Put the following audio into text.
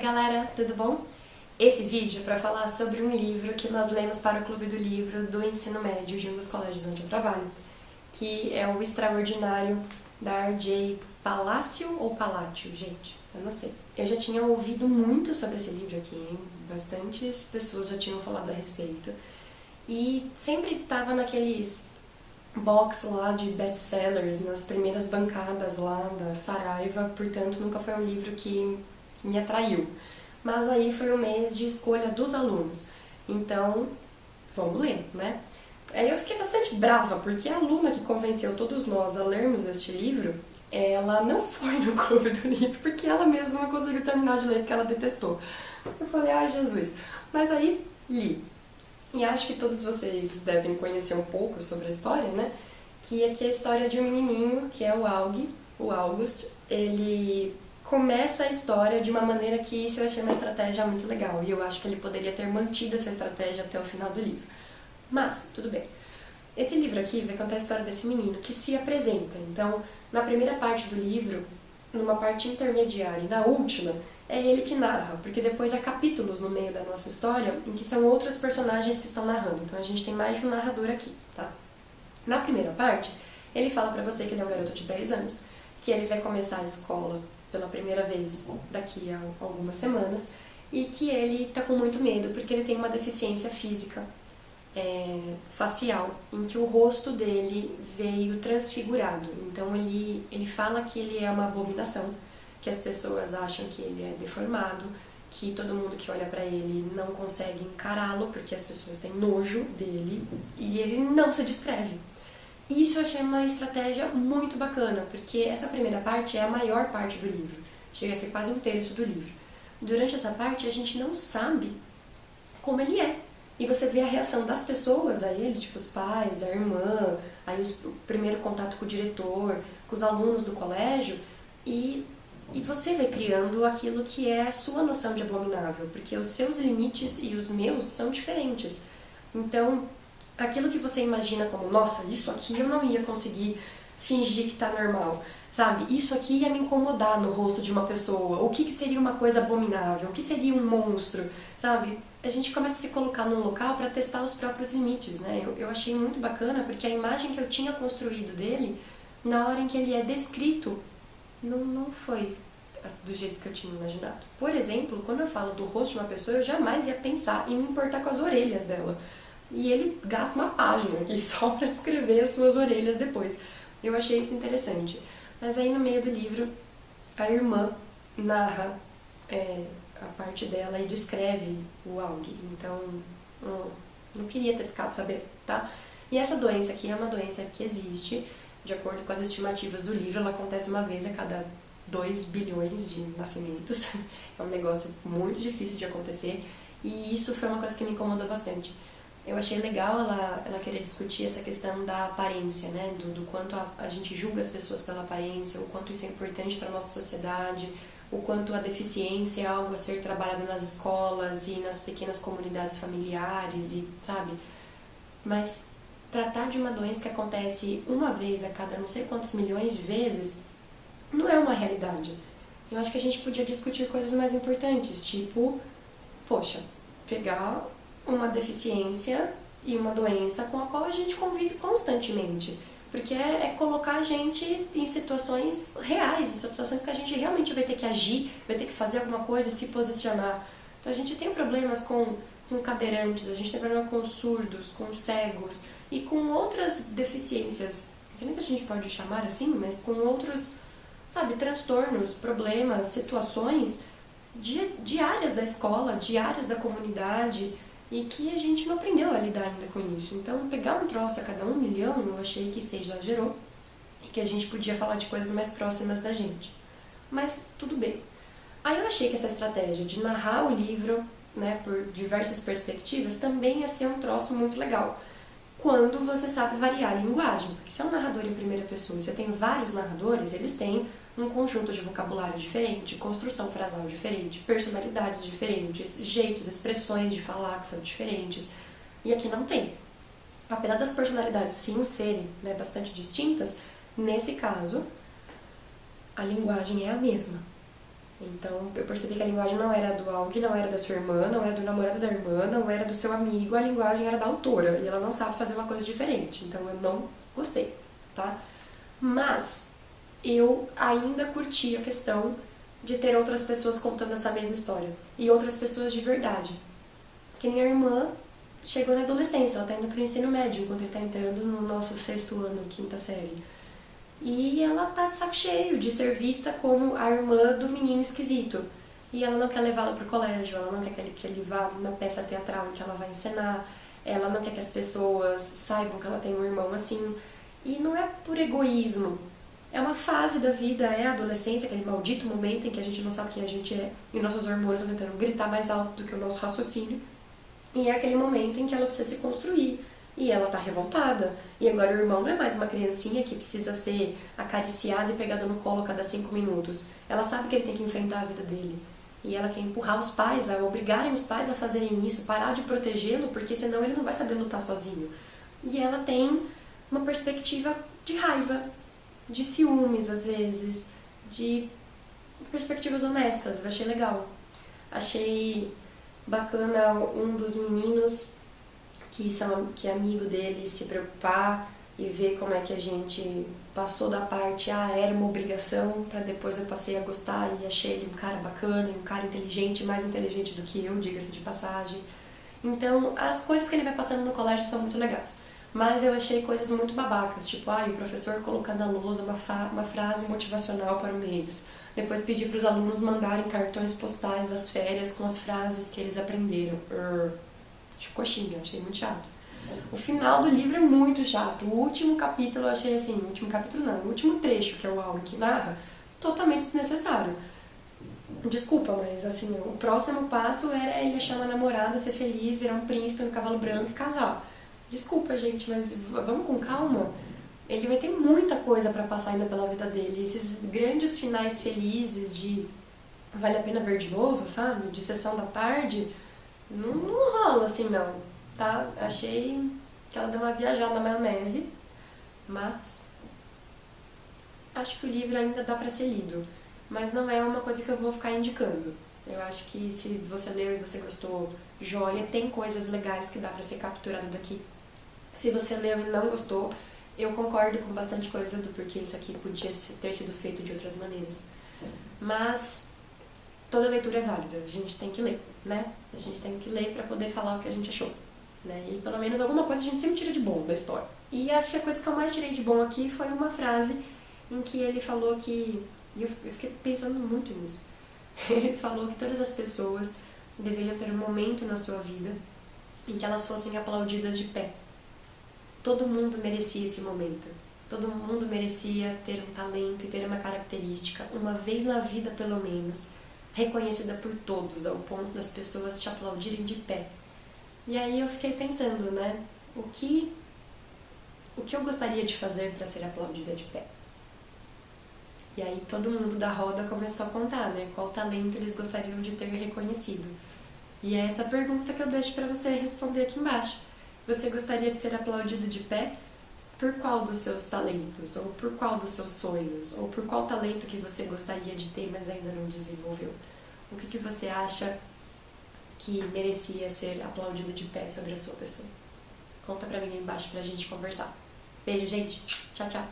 galera, tudo bom? Esse vídeo é para falar sobre um livro que nós lemos para o Clube do Livro do Ensino Médio de um dos colégios onde eu trabalho, que é o Extraordinário, da R.J. Palacio ou Palácio, gente, eu não sei. Eu já tinha ouvido muito sobre esse livro aqui, hein? Bastantes pessoas já tinham falado a respeito. E sempre estava naqueles box lá de best-sellers, nas primeiras bancadas lá da Saraiva, portanto nunca foi um livro que me atraiu. Mas aí foi o mês de escolha dos alunos, então vamos ler, né? Aí eu fiquei bastante brava, porque a aluna que convenceu todos nós a lermos este livro, ela não foi no Clube do Livro, porque ela mesma não conseguiu terminar de ler, porque ela detestou. Eu falei, ai Jesus, mas aí li. E acho que todos vocês devem conhecer um pouco sobre a história, né? Que aqui é a história de um menininho, que é o August. Ele começa a história de uma maneira que isso eu achei uma estratégia muito legal. E eu acho que ele poderia ter mantido essa estratégia até o final do livro. Mas, tudo bem. Esse livro aqui vai contar a história desse menino que se apresenta. Então, na primeira parte do livro, numa parte intermediária e na última, é ele que narra, porque depois há capítulos no meio da nossa história em que são outras personagens que estão narrando. Então a gente tem mais de um narrador aqui, tá? Na primeira parte, ele fala pra você que ele é um garoto de 10 anos, que ele vai começar a escola pela primeira vez daqui a algumas semanas e que ele tá com muito medo porque ele tem uma deficiência física facial, em que o rosto dele veio transfigurado. Então ele fala que ele é uma abominação, que as pessoas acham que ele é deformado, que todo mundo que olha pra ele não consegue encará-lo porque as pessoas têm nojo dele e ele não se descreve. Isso eu achei uma estratégia muito bacana, porque essa primeira parte é a maior parte do livro, chega a ser quase um terço do livro. Durante essa parte a gente não sabe como ele é. E você vê a reação das pessoas a ele, tipo os pais, a irmã, aí o primeiro contato com o diretor, com os alunos do colégio, e você vai criando aquilo que é a sua noção de abominável, porque os seus limites e os meus são diferentes. Então, aquilo que você imagina como, nossa, isso aqui eu não ia conseguir fingir que tá normal, sabe? Isso aqui ia me incomodar no rosto de uma pessoa. O que seria uma coisa abominável? O que seria um monstro, sabe? A gente começa a se colocar num local para testar os próprios limites, né? Eu achei muito bacana, porque a imagem que eu tinha construído dele, na hora em que ele é descrito, não foi do jeito que eu tinha imaginado. Por exemplo, quando eu falo do rosto de uma pessoa, eu jamais ia pensar em me importar com as orelhas dela. E ele gasta uma página aqui só para descrever as suas orelhas depois. Eu achei isso interessante. Mas aí no meio do livro, a irmã narra a parte dela e descreve o Aug. Então, não queria ter ficado sabendo, tá? E essa doença aqui é uma doença que existe, de acordo com as estimativas do livro, ela acontece uma vez a cada 2 bilhões de nascimentos. É um negócio muito difícil de acontecer e isso foi uma coisa que me incomodou bastante. Eu achei legal ela querer discutir essa questão da aparência, né? Do quanto a gente julga as pessoas pela aparência, o quanto isso é importante para a nossa sociedade, o quanto a deficiência é algo a ser trabalhado nas escolas e nas pequenas comunidades familiares, e sabe? Mas tratar de uma doença que acontece uma vez a cada não sei quantos milhões de vezes não é uma realidade. Eu acho que a gente podia discutir coisas mais importantes, tipo, poxa, pegar uma deficiência e uma doença com a qual a gente convive constantemente. Porque é colocar a gente em situações reais, em situações que a gente realmente vai ter que agir, vai ter que fazer alguma coisa e se posicionar. Então a gente tem problemas com cadeirantes, a gente tem problema com surdos, com cegos e com outras deficiências. Não sei nem se a gente pode chamar assim, mas com outros, sabe, transtornos, problemas, situações diárias da escola, diárias da comunidade, e que a gente não aprendeu a lidar ainda com isso. Então, pegar um troço a cada 1 milhão, eu achei que você exagerou e que a gente podia falar de coisas mais próximas da gente. Mas, tudo bem. Aí eu achei que essa estratégia de narrar o livro, né, por diversas perspectivas, também ia ser um troço muito legal, quando você sabe variar a linguagem. Porque se é um narrador em primeira pessoa e você tem vários narradores, eles têm um conjunto de vocabulário diferente, construção frasal diferente, personalidades diferentes, jeitos, expressões de falar que são diferentes. E aqui não tem. Apesar das personalidades sim serem, né, bastante distintas, nesse caso, a linguagem é a mesma. Então eu percebi que a linguagem não era do Aug, não era da sua irmã, não era do namorado da irmã, não era do seu amigo, a linguagem era da autora e ela não sabe fazer uma coisa diferente, então eu não gostei, tá? Mas eu ainda curti a questão de ter outras pessoas contando essa mesma história e outras pessoas de verdade. Que nem a irmã chegou na adolescência, ela tá indo pro ensino médio, enquanto ele tá entrando no nosso 6º ano, 5ª série. E ela tá de saco cheio de ser vista como a irmã do menino esquisito. E ela não quer levá-la pro colégio, ela não quer que ele vá numa peça teatral em que ela vai encenar, ela não quer que as pessoas saibam que ela tem um irmão assim. E não é por egoísmo, é uma fase da vida, é a adolescência, aquele maldito momento em que a gente não sabe quem a gente é e nossos hormônios estão tentando gritar mais alto do que o nosso raciocínio. E é aquele momento em que ela precisa se construir. E ela tá revoltada. E agora o irmão não é mais uma criancinha que precisa ser acariciada e pegada no colo a cada 5 minutos. Ela sabe que ele tem que enfrentar a vida dele. E ela quer empurrar os pais, a obrigarem os pais a fazerem isso, parar de protegê-lo, porque senão ele não vai saber lutar sozinho. E ela tem uma perspectiva de raiva, de ciúmes às vezes, de perspectivas honestas. Eu achei legal. Achei bacana um dos meninos que é amigo dele se preocupar e ver como é que a gente passou da parte era uma obrigação, pra depois eu passei a gostar e achei ele um cara bacana, um cara inteligente, mais inteligente do que eu, diga-se de passagem. Então, as coisas que ele vai passando no colégio são muito legais. Mas eu achei coisas muito babacas, tipo, o professor colocando na lousa uma frase motivacional para o mês. Depois pedir para os alunos mandarem cartões postais das férias com as frases que eles aprenderam. Coxinha, achei muito chato. O final do livro é muito chato. O último capítulo eu achei assim, o último trecho, que é o áudio que narra, totalmente desnecessário. Desculpa, mas assim, o próximo passo era ele achar uma namorada, ser feliz, virar um príncipe no cavalo branco e casar. Desculpa, gente, mas vamos com calma. Ele vai ter muita coisa pra passar ainda pela vida dele. Esses grandes finais felizes de vale a pena ver de novo, sabe? De sessão da tarde, não rola assim não, tá? Achei que ela deu uma viajada na maionese, mas acho que o livro ainda dá pra ser lido. Mas não é uma coisa que eu vou ficar indicando. Eu acho que se você leu e você gostou, joia, tem coisas legais que dá pra ser capturada daqui. Se você leu e não gostou, eu concordo com bastante coisa do porquê isso aqui podia ter sido feito de outras maneiras. Mas toda leitura é válida, a gente tem que ler, né? A gente tem que ler pra poder falar o que a gente achou, né? E pelo menos alguma coisa a gente sempre tira de bom da história. E acho que a coisa que eu mais tirei de bom aqui foi uma frase em que ele falou que... E eu fiquei pensando muito nisso. Ele falou que todas as pessoas deveriam ter um momento na sua vida em que elas fossem aplaudidas de pé. Todo mundo merecia esse momento. Todo mundo merecia ter um talento e ter uma característica, uma vez na vida pelo menos, reconhecida por todos, ao ponto das pessoas te aplaudirem de pé. E aí eu fiquei pensando, né? O que eu gostaria de fazer para ser aplaudida de pé? E aí todo mundo da roda começou a contar, né? Qual talento eles gostariam de ter reconhecido. E é essa pergunta que eu deixo para você responder aqui embaixo. Você gostaria de ser aplaudido de pé? Por qual dos seus talentos? Ou por qual dos seus sonhos? Ou por qual talento que você gostaria de ter, mas ainda não desenvolveu? O que você acha que merecia ser aplaudido de pé sobre a sua pessoa? Conta pra mim aí embaixo pra gente conversar. Beijo, gente. Tchau, tchau.